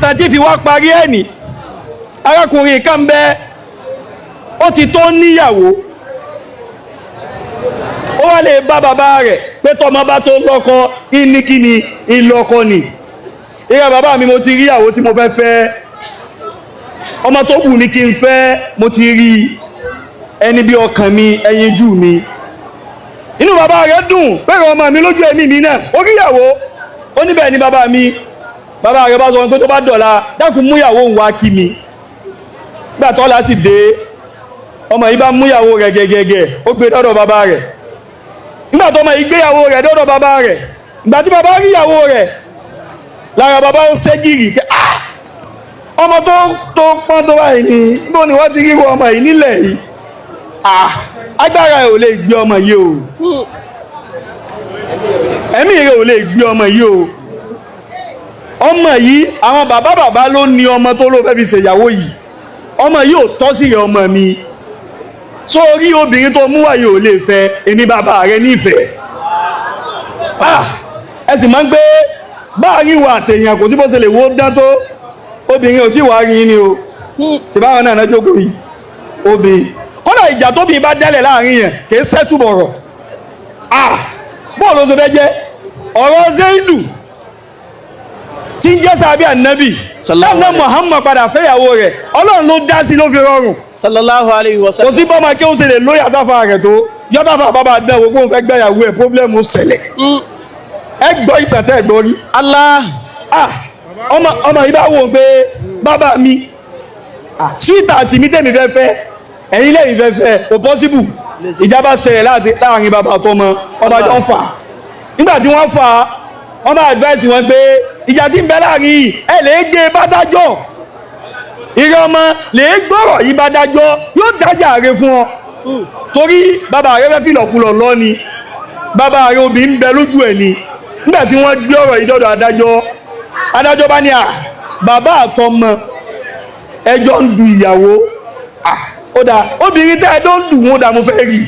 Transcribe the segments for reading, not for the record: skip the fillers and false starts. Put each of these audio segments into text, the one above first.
ìtàn tí fi wá parí ẹ̀ ní arákùnrin kan bẹ ó ti tó níyàwó ó wá lè bá bàbá rẹ̀ pé tọ́mọ bá tó lọ́kọ ìníkíni ìlọ́kọ ni ìyá bàbá mi mo ti rí ìyàwó tí mo fẹ́ fẹ́ ọmọ tó wù ní kí n fẹ́ mo ti rí ẹni bí ọkàn mi ẹyinjú mi inú bàbá rẹ̀ dùn pẹ̀lú ọmọ mi lójú ẹ̀mí mi náà ó rí ìyàwó ó níbẹ̀ ni bàbá rẹ̀ bá sọ pé tó bá dọ̀la dákun mú ìyàwó òun wá kí mi gbà tó láti dé ọmọ yìí bá mú ìyàwó rẹ̀ gẹ́gẹ́gẹ́ ó gbé dọ́dọ̀ bàbá rẹ̀ nígbà tó ọmọ yìí gbé ìyàwó rẹ̀ dọ́dọ̀ bàbá rẹ̀ ìgbà tí bàbá rí ìyàwó rẹ̀ lára bàbá ó ṣẹ́gìrì pé ọmọ tó pọ́n tó báyìí ni níbo ni wọ́n ti rí ọmọ yìí nílẹ̀ yìí agbára ẹ̀ ò lè gbé ọmọ yìí o ẹ̀mí rẹ̀ ò lè gbé ọmọ yìí o ọmọ yìí àwọn bàbá ló ní ọmọ tó ló fẹ́ fi ṣèyàwó yìí ọmọ yìí ò tọ́ sí rẹ̀ ọmọ mi sórí obìnrin tó mú wáyé ò lè fẹ́ èmi bàbá rẹ̀ nífẹ̀ẹ́ ẹ sì máa ń gbé báàrí ìwà àtẹ̀yàn kò sí bó ṣe lè wó dán tó obìnrin ò tí wàá rí ni o sì báwọn náà jókòó yìí obìnrin kódà ìjà tóbi bá dẹ́lẹ̀ láàrin yẹn kì í sẹ́túbọ̀rọ̀ bọ́ọ̀lù oṣù fẹ́ jẹ́ ọ̀rọ̀ Zaidu tí ń jẹ́ sábẹ́ ànábì sábẹ́ Muhammad padà fẹ́yàwó rẹ̀ ọlọ́run ló dá sí ló fi rọrùn sallallahu alayhi wa sallam kò sí bọ́mọ kí ó ṣe lè lóyè àtàfà rẹ̀ tó yọ́tàfà bàbá dán owó kó fẹ́ gbẹ̀yàwó ẹ̀ pọ́blẹ́mù ṣẹlẹ̀ ẹ gbọ́ ìtàn tẹ́ gbọ́ rí Allah ọmọ yìí bá wò pé bàbá mi sweetheart mi tẹ̀mí fẹ́ fẹ́ ẹ̀yin lẹ́yìn fẹ́ fẹ́ kò possible ìjábá ṣẹlẹ̀ láàrin bàbá àtọmọ ọba jọ ń fà nígbà tí wọ́n fà wọ́n bá advice wọn pé ìjà tí ń bẹ láàrin ẹ lè gbé bá dájọ́ ìrẹ́ ọmọ lè gbọ́rọ̀ yìí bá dájọ́ yóò dájà rẹ fún ọ torí bàbá rẹ fẹ́ fìlọ̀kulọ̀ lọ ni bàbá rẹ obì ń bẹ lójú ẹ̀ ni nígbà tí wọ́n gbé ọ̀rọ̀ yìí dọ́dọ̀ adájọ́ bá ní bàbá àtọmọ ẹjọ́ ń du ìyàwó ó dà obìnrin tẹ́ ẹjọ́ ń dùn ún dà mo fẹ́ rí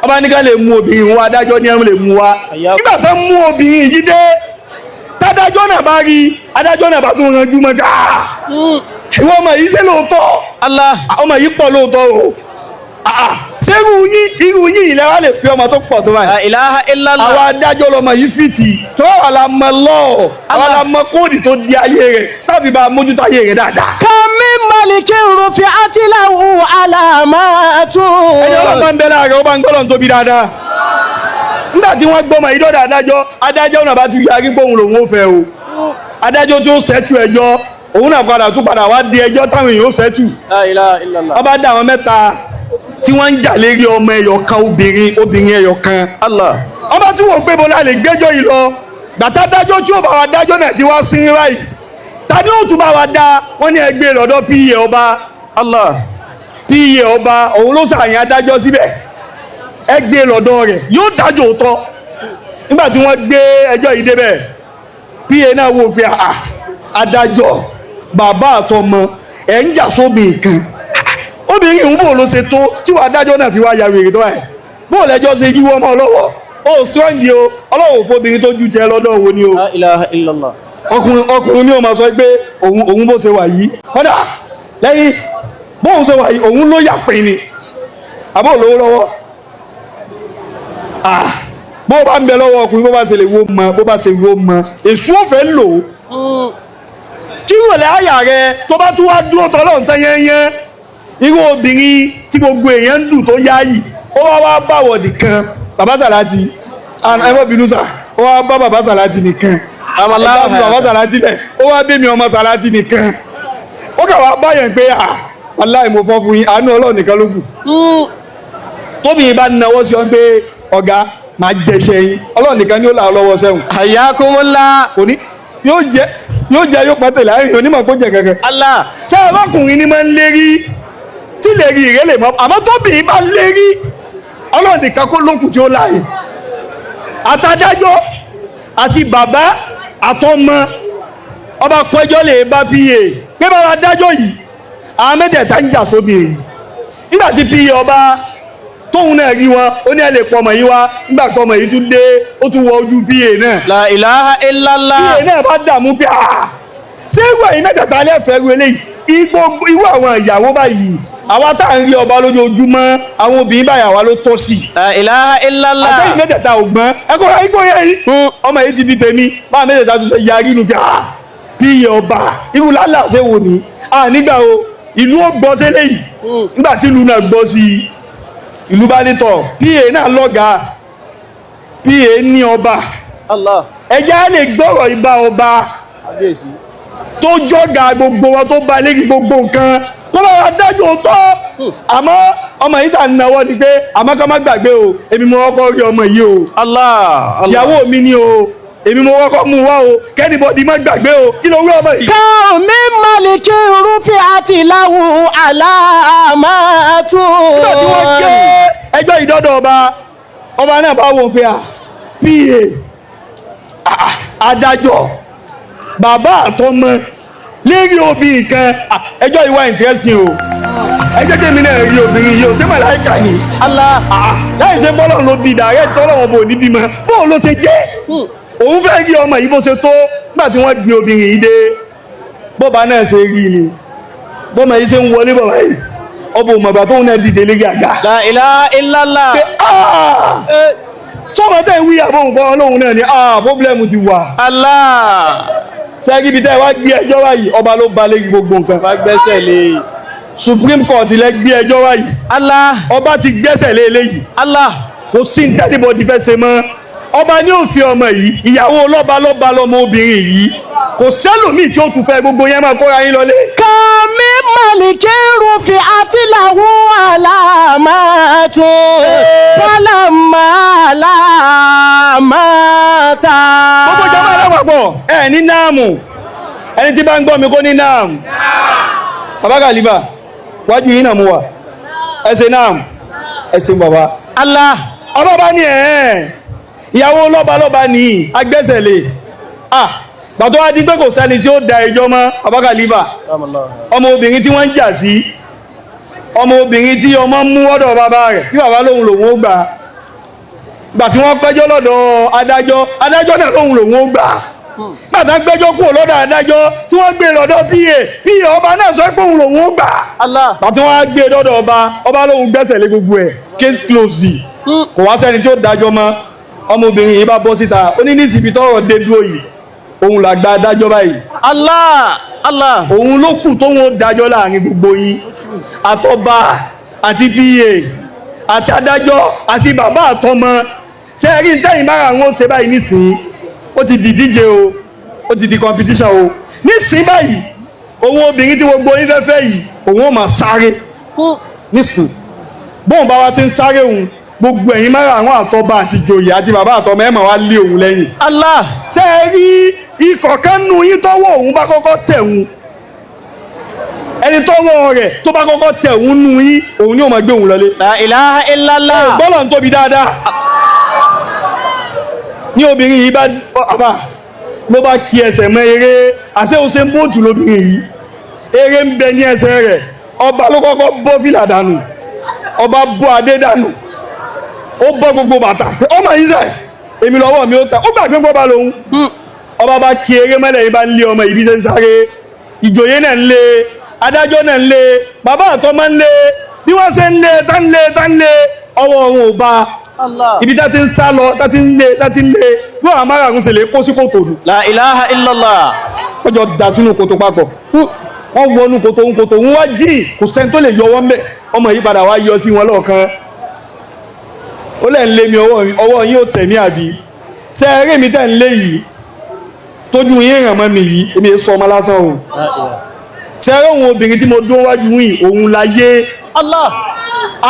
ọba ní ká lè mú obìnrin wa adájọ́ ní ẹ̀rùn lè mú wa nígbà tó mú obìnrin yìí dé tádájọ́ náà bá rí adájọ́ náà bá tún ranjú mọ́ ká ìwọ ọmọ yìí ṣe lóòótọ́ ọmọ yìí pọ̀ lóòótọ́ o ṣé irú yín ilẹ̀ wa lè fi ọmọ tó pọ̀ tó báyìí. La ilaha illallah. àwọn adájọ́ lọmọ yìí fìtì tó àwọn alamọ lọ́ọ̀ àwọn alamọ kóòdì tó di ayé rẹ̀ tàbí bá mójútó ayé rẹ̀ dáadáa. kàmí maliki rufi atilahu alamatu. ẹni ọlọ́mọ ń bẹ láàrin ó bá ń gbọ́dọ̀ tóbi dáadáa. nígbà tí wọ́n gbọ́mọ yìí dọ́dọ̀ adájọ́ náà bá ti yarí gbóhùn lòun ó fẹ́ o adájọ́ tó ṣẹ́tù ẹjọ́ òun náà padà wá di ẹjọ́ táwọn èèyàn ó ṣẹ́tù. La ilaha illallah. ọba dá àwọn mẹ́ta tí wọ́n ń jà lérí ọmọ ẹyọkan obìnrin ẹyọkan. Allah. ọba tí wọ́n gbé bọ́lá lè gbẹ́jọ́ yìí lọ gbàtà dájọ́ tí ó bá wa dájọ́ náà ti wá sí báyìí ta ni ó tún bá wa dá wọ́n ní ẹgbẹ́ lọ́dọ̀ píye ọba. Allah. píye ọba òun ló ṣàyàn adájọ́ síbẹ̀ ẹgbẹ́ lọ́dọ̀ rẹ̀ yóò dájọ́ òótọ́ nígbà tí wọ́n gbé ẹjọ́ yìí débẹ̀ píye náà wò pé adájọ́ bàbá àtọmọ ẹ̀ ń jà sóbì nǹkan obìnrin ìhun bò ló ṣe tó tí wàá dájọ́ náà fi wá ya wèrè tó ẹ̀ bó lẹ́jọ́ ṣe yíwọ́ ọmọ ọlọ́wọ́ ó strong yìí o ọlọ́wọ́ fóbìnrin tó ju jẹ lọ́dọ̀ wo ni o. La ilaha illallah. ọkùnrin ni ó máa sọ pé òun bó ṣe wà yìí kọ́dà lẹ́yìn bóun ṣe wà yìí òun ló yà pín ni àbó lówó lọ́wọ́ bó bá ń bẹ lọ́wọ́ ọkùnrin bó bá ṣe lè wo mọ bó bá ṣe wo mọ èṣù òfẹ́ lò ó kí ìrọ̀lẹ́ àyà rẹ tó bá tún wá dúró tọ́lọ́ ń tán yẹ́nyẹ́ irú obìnrin tí gbogbo èèyàn ń dùn tó yáyì ó wá báwọ̀ nìkan bàbá Sàlátì ẹmọ́ bínú sà ó wá bá bàbá Sàlátì nìkan bàbá Sàlátì lẹ̀ ó wá bí mi ọmọ Sàlátì nìkan ó kà wá báyẹn pé wàláhì mo fọ́ fún yín àánú Ọlọ́run nìkan ló kù tóbi yìí bá náwó sí ọ pé ọ̀gá máa jẹṣẹ yín Ọlọ́run nìkan ni ó là lọ́wọ́ sẹ́wọ̀n. Hayyakumullah. òní yóò jẹ yóò pàtẹ láàrin onímọ̀ kó jẹ kankan. Allah. sẹ́wọ̀n ọkùnrin ni máa ń lérí tí lè rí ìrẹ́lẹ̀ mọ́ àmọ́ tóbi bá lérí Ọlọ́run nìkan kó lókùn tí ó láàyè àtàdájọ́ àti bàbá àtọmọ ọba kọjọ́ lè bá pa pé bàbá dájọ́ yìí àwọn mẹ́tẹ̀ẹ̀ta ń jà sóbì èyí nígbà tí pa ọba tóun náà rí wọn ó ní ẹ lè pọ ọmọ yìí wá nígbà tó ọmọ yìí tún dé ó tún wọ ojú pa náà. La ilaha illallah. pa náà bá dààmú pé ṣé ìwà yìí mẹ́tẹ̀ẹ̀ta lẹ́fẹ̀ẹ́ ru eléyìí irú àwọn ìyàwó báyìí àwa tá à ń rí ọba lójoojúmọ́ àwọn obìnrin báyìí àwa ló tọ́ sí. La ilaha illallah. àṣẹyìn mẹ́tẹ̀ẹ̀ta ògbọ́n ẹ̀kọ́ yẹn yìí ọmọ yìí ti di tèmi báwọn mẹ́tẹ̀ẹ̀ta tó ṣe yarí nu bí iye ọba irú lálẹ́ àṣẹ wò ní nígbà o ìlú ó gbọ́ sí eléyìí nígbà tí ìlú náà gbọ́ sí ìlú bá ní tọ̀ pa náà lọ́gàá pa ní ọba ẹjẹ́ á lè gbọ́rọ̀ ìbá ọba tó jọ́gà gbogbo wọn tó bá lérí gbogbo nǹkan kó bá wà dájú òótọ́ àmọ́ ọmọ yìí sàn náwó ni pé àmọ́ ká má gbàgbé o èmi mo kọ́kọ́ rí ọmọ yìí o ìyàwó mi ni o èmi mo kọ́kọ́ mú wá o kẹ́nìbọ̀dì má gbàgbé o kí ló rí ọmọ yìí. káwọn mi màlìkì rúfin àti ìlàwù àlàmàtú. nígbà tí wọ́n gbé ẹjọ́ ìdọ́dọ̀ ọba náà bá wò pé pa adájọ́ bàbá àtọmọ lérí obìnrin kan ẹjọ́ ìwà interesting o ẹjọ́ tèmi náà rí obìnrin yìí o ṣé màláìkà ni láì ṣe bọ́lọ̀ ló bí direct tọ́lọ́wọ́n bò ní bímọ bóun ló ṣe jẹ́ òun fẹ́ rí ọmọ yìí bó ṣe tó nígbà tí wọ́n gbé obìnrin yìí dé bọ́ba náà ṣe rí ni bọ́mọ yìí ṣe ń wọlé bọ̀bá yìí ọba òmùgbà tóun náà dìde lérí àga. La ilaha illallah. sọ́mọ tẹ́ ń wí àbọ̀ nǹkan ọlọ́run náà ni pọ́blẹ́mù ti wà. sẹ́gi ibi tẹ́ ẹ wá gbé ẹjọ́ wáyìí ọba ló ba lérí gbogbo nǹkan. wá gbẹ́sẹ̀ lé. Supreme Court lẹ gbé ẹjọ́ wáyìí. ọba ti gbẹ́sẹ̀ lé eléyìí. kò sí ní tẹ́lifọ̀dì fẹ́ ṣe mọ́. ọba ní òfin ọmọ yìí ìyàwó lọ́ba lọ́mọ obìnrin yìí kò sẹ́lòmíì tí ó tún fẹ́ gbogbo yẹn máa kóra yín lọlé. kàmí màlìkì rúfin àti làwọn àlàmàtú fọlọ́mà àlàmàtà. gbogbo jọba alápapọ̀ ní náàmù ẹni tí bá ń gbọ́ mi kó ní náàmù. bàbá kàlífà wájú yìí náà mú wa ẹ ṣe náàmù ẹ ṣe bàbá. ọba bá ní ìyàwó lọ́ba ní agbẹ́sẹ̀lé gbàtọ́ wá di pé kò sẹ́ni tí ó da ẹjọ́ mọ́ bàbá kàlífà ọmọ obìnrin tí wọ́n ń jà sí ọmọ obìnrin tí ọmọ mú ọ̀dọ̀ bàbá rẹ̀ tí bàbá lòun ó gbà gbà tí wọ́n pẹ́jọ́ lọ́dọ̀ adájọ́ náà lòun ó gbà gbàtà gbẹ́jọ́ kúrò lọ́dọ̀ adájọ́ tí wọ́n gbé lọ́dọ̀ pa ọba náà sọ pé òun lòun ó gbà gbàtí wọ́n gbé lọ́dọ̀ ọba lòun gbẹ́sẹ̀ lé gbogbo ẹ̀ case closed kò wá sẹ́ni tí ó dájọ́ mọ́ ọmọbìnrin yìí bá bọ́ síta ó ní nísìbí tọ́rọ̀ dé dúró yìí òun làgbà adájọ́ báyìí. òun ló kù tó wọn dájọ́ láàrin gbogbo yín àtọba àti pa àti adájọ́ àti bàbá àtọmọ ṣe rí ntẹ́yìn mára àwọn ṣe báyìí nísìnyí ó ti di díje o ó ti di competition o nísìnyí báyìí òun obìnrin tí gbogbo yín fẹ́fẹ́ yìí òun ó máa sáré nísìnyí bóun bá wa ti ń sáré òun gbogbo ẹ̀yin mára àwọn àtọba àti joyè àti bàbá àtọmọ ẹ̀ máa wá lé òun lẹ́yìn. ṣe rí ikọ̀ kan nù yín tọ́wọ́ òun bá kọ́kọ́ tẹ̀ òun ẹni tọ́wọ́ rẹ̀ tó bá kọ́kọ́ tẹ̀ òun nù yín òun ni ó máa gbé òun lọlé. La ilaha illallah. bọ́lọ̀ ń tóbi dáadáa ní obìnrin yìí ló bá kí ẹsẹ̀ mọ́ eré àṣẹ òun ṣe ń bóòtù lóbìnrin yìí eré ń bẹ ní ẹsẹ̀ rẹ̀ ọba ló kọ́kọ́ bọ́ fìlà dànù ọba bọ́ adé dànù ó bọ́ gbogbo bàtà pé ọmọ yìí sẹ̀ èmi lọ́wọ́ mi ó ta ó gbàgbé bọ́ba lòun ọba bá kí eré mọ́lẹ̀ yìí bá ń lé ọmọ ìbí ṣe ń sáré ìjòyè náà ń lé adájọ́ náà ń lé bàbá àtọmọ ń lé bí wọ́n ṣe ń lé tá ń lé ọwọ́ wọn ò bá ibi tá ti ń sá lọ tá ti ń lé bí wọ́n àmàrà ń ṣe lè kó sí kòtò nù. La ilaha illallah. wọ́n jọ dà sínú kòtò papọ̀ wọ́n wọnú kòtò ń wá jìn kò sẹ́ni tó lè yọ wọ́n mẹ́ ọmọ yìí padà wá yọ sí wọn lọ́ọ̀kan ó lẹ́ ń lé mi ọwọ́ yín ò tẹ̀ ní àbí ṣe eré mi tẹ̀ ń lé yìí tójú yín ràn mọ́ mi yìí èmi sọ ọmọ lásán o ṣe eré òun obìnrin tí mo dún wájú yìí òun láyé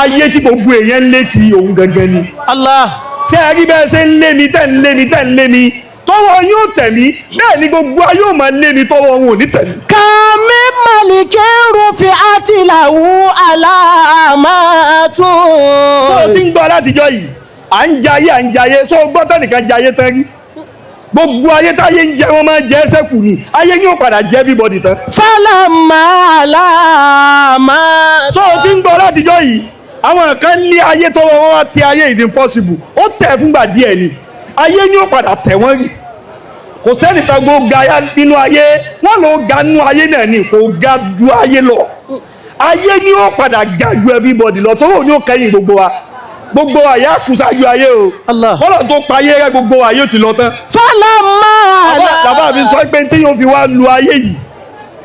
ayé tí gbogbo èèyàn ń lé kí òun gangan ni ṣe eré bẹ́ẹ̀ ṣe ń lé mi tẹ̀ ń lé mi tọwọ́ yín ò tẹ̀ mí bẹ́ẹ̀ ni gbogbo ayé ò máa lé mi tọwọ́ wọn ò ní tẹ̀ mí. kàmí màlìkì rúfin àti làwọn àlàmàtú. sọ ti ń gbọ́ látijọ́ yìí à ń jayé sọ gbọ́ tẹ́nìkan jayé tán rí gbogbo ayé táyé ń jẹ wọn máa jẹ ẹsẹ kù ni ayé yóò padà jẹ everybody tán. fọlọ́mà àlàmàtú. sọ ti ń gbọ́ látijọ́ yìí àwọn kan ní ayé tọwọ́ wọn wá tẹ ayé is impossible ó tẹ̀ fúngbà díẹ̀ ni ayé yóò padà tẹ̀ wọ́n rí kò sẹ́ni tá gbogbo ga nínú ayé wọ́n ló ga nínú ayé náà ni kò ga ju ayé lọ ayé ni ó padà ga ju everybody lọ tó ní ó kẹ́yìn gbogbo wa yà kú sáájú ayé o kọ́lọ̀ tó pa ayé rẹ gbogbo wa yóò ti lọ tán. bàbá mi sọ pé tí yóò fi wá lu ayé yìí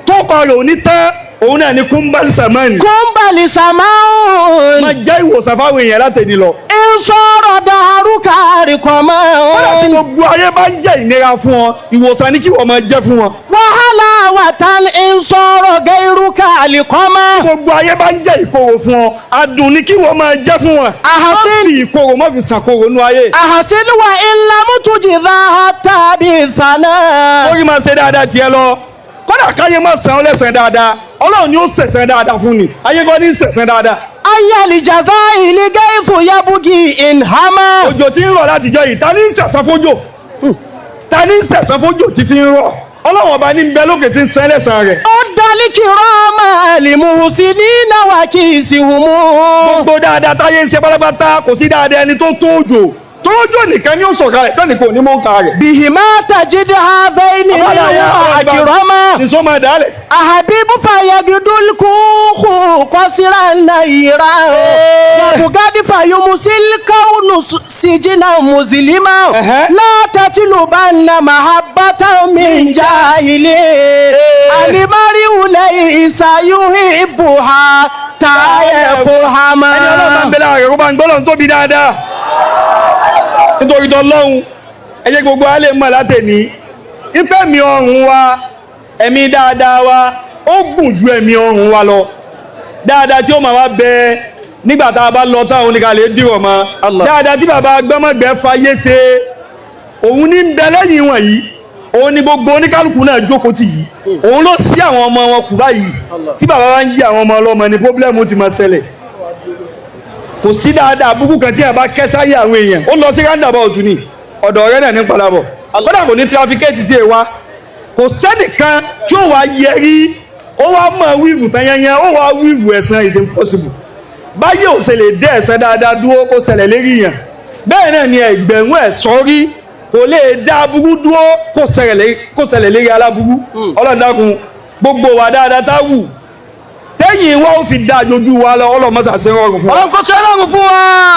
tó kọ rẹ̀ ò ní tán òun náà ni kúńbálì sàmánì. kúńbálì sàmánì. máa jẹ́ ìwòsàn fáwọn èèyàn látẹ̀ni lọ. ìsọ̀rọ̀ dàrú kárí kan mọ́. kọ́lá tí gbogbo ayé bá ń jẹ́ ìnira fún ọ ìwòsàn ni kí wọ́n máa jẹ́ fún wọn. wàhálà wàtán ìsọ̀rọ̀ gẹ̀rú kárí kan mọ́. gbogbo ayé bá ń jẹ́ ìkorò fún ọ adùn ni kí wọ́n máa jẹ́ fún wọn. àhásín má fi ìkorò má fi sàkorò nú ayé. àhásín wa ìlàmútújì tàbí ìfànà. sórí máa ṣe dáadáa tiẹ̀ lọ kọ́dà káyé má san ọ́ lẹ́sàn dáadáa ọlọ́run ni ó sẹ̀sán dáadáa fún ni ayé kọ́ ní sẹ̀sán dáadáa. ayé àlìjàdá ìlígẹ́ ìfòyàbùgì ìhàmà. òjò tí ń rọ̀ látijọ́ yìí ta ní sẹ̀sán fójò ta ní sẹ̀sán fójò tí fi ń rọ̀ ọlọ́run ọba ní bẹ lókè tí ń sẹ́ lẹ́sàn rẹ̀. ó dalí kí rọ́ọ̀mà lìmùsí ní náwà kí ìsìnwùmú. gbogbo dáadáa táyé ń ṣe pátápátá kò sí dáadáa ẹni tó tó òjò tójó nìkan ni ó sọ̀ka rẹ̀ tẹ́nì kò ní mọ̀ ká rẹ̀. bìhìmá tàjídé abẹ́ ní àkìrọ́mà. nìṣó máa dálẹ̀. àhàbíbú fàyàgídúlkù kọ́síra nàìjíríà. wàbùgádì fàyọmù sílkáwùnù síjìnà mùsùlùmá. látàtìlù bá nà màhábàtà min jahili. àlìmárí wulẹ̀ ìsàyùhì ibùhà táyẹ̀ fúhàmà. ẹni ọlọ́run ń bẹ láàrin ọba ń gbọ́dọ̀ tóbi dáadáa nítorí tó lọ́hun ẹjẹ́ gbogbo a lè mọ̀ látẹ̀ní ipẹ́ mi ọrùn wa ẹ̀mí dáadáa wa ó gùn ju ẹ̀mí ọrùn wa lọ dáadáa tí ó máa wá bẹ nígbàtà bá lọ táwọn oníkàlẹ̀ dìrọ̀ mọ́ dáadáa tí bàbá gbọ́mọ̀gbẹ́ fayé ṣe òun ní bẹ lẹ́yìn wọ̀nyí òun ni gbogbo oníkálùkù náà jókòó tì yìí òun ló sí àwọn ọmọ wọn kù báyìí tí bàbá wa ń yí àwọn ọmọ ọlọ́mọ ni pọ́blẹ́mù ti máa ṣẹlẹ̀ kò sí dáadáa búkú kan tí a bá kẹsáyé àwọn èèyàn ó lọ sí roundabout ní ọ̀dọ̀ rẹ̀ náà ní padàbọ̀ kódà kò ní tirafikéètì tí ẹ wá kò sẹ́nìkan tí ó wá yẹrí ó wá mọ̀ wíìvù tán yẹnyẹn ó wá wíìvù ẹ̀san is impossible báyé ò ṣe lè dé ẹ̀san dáadáa dúró kó ṣẹlẹ̀ lérí yàn bẹ́ẹ̀ náà ni ẹgbẹ̀rún ẹ̀sọ́ rí kò lè dá aburú dúró kó ṣẹlẹ̀ lérí aláburú Ọlọ́run dákun gbogbo wa dáadáa tá wù tẹ́yìn wa ó fi dá jojú wa lọ ọlọ́mọ́sà sí rọrùn fún wa. ọlọ́kọ́ sí rọrùn fún wa.